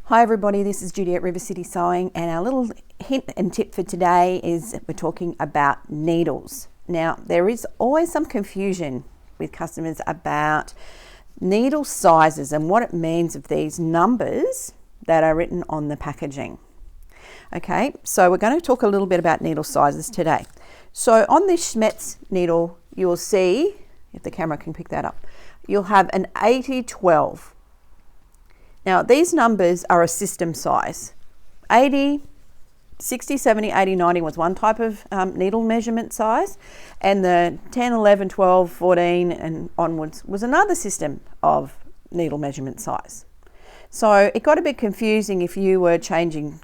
Hi everybody, this is Judi at River City Sewing, and our little hint and tip for today is we're talking about needles. Now, there is always some confusion with customers about needle sizes and what it means of these numbers that are written on the packaging. Okay, so we're going to talk a little bit about needle sizes today. So on this Schmetz needle, you'll see, if the camera can pick that up, you'll have an 80-12. Now, these numbers are a system size. 80, 60, 70, 80, 90 was one type of needle measurement size, and the 10, 11, 12, 14 and onwards was another system of needle measurement size. So it got a bit confusing if you were changing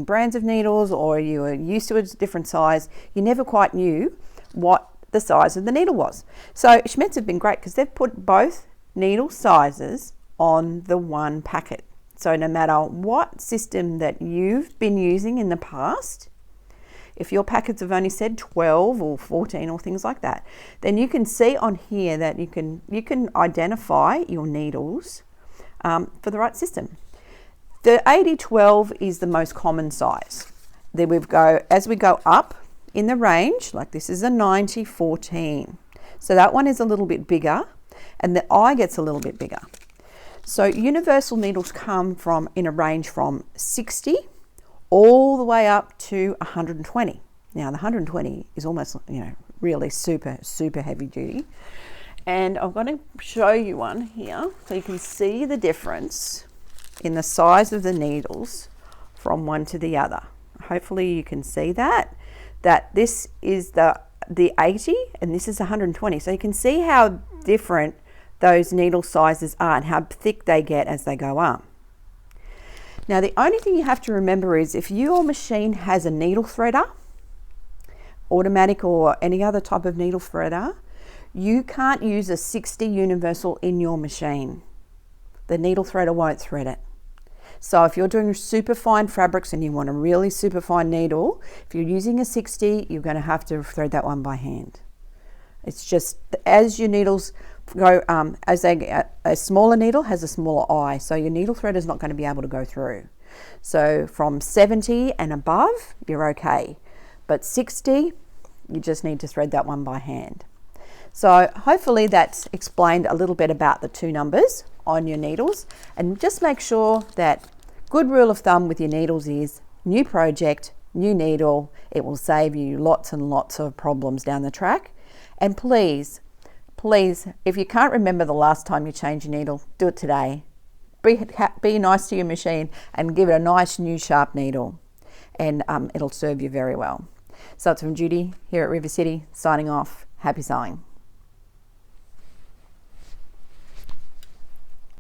brands of needles, or you were used to a different size. You never quite knew what the size of the needle was. So Schmetz have been great because they've put both needle sizes on the one packet. So no matter what system that you've been using in the past, if your packets have only said 12 or 14 or things like that, then you can see on here that you can identify your needles for the right system. The 80-12 is the most common size. Then as we go up in the range, like this is a 90-14. So that one is a little bit bigger, and the eye gets a little bit bigger. So universal needles come in a range from 60 all the way up to 120. Now the 120 is almost, really super heavy duty. And I'm going to show you one here so you can see the difference in the size of the needles from one to the other. Hopefully you can see that this is the 80 and this is 120. So you can see how different those needle sizes are and how thick they get as they go up. Now, the only thing you have to remember is if your machine has a needle threader, automatic or any other type of needle threader, you can't use a 60 universal in your machine. The needle threader won't thread it. So if you're doing super fine fabrics and you want a really super fine needle, if you're using a 60, you're going to have to thread that one by hand. It's just as your needles go, a smaller needle has a smaller eye, so your needle thread is not going to be able to go through. So from 70 and above, you're okay. But 60, you just need to thread that one by hand. So hopefully that's explained a little bit about the two numbers on your needles. And just make sure that good rule of thumb with your needles is new project, new needle. It will save you lots and lots of problems down the track. And please, if you can't remember the last time you changed your needle, do it today. Be nice to your machine and give it a nice new sharp needle, and it'll serve you very well. So it's from Judi here at River City, signing off. Happy sewing.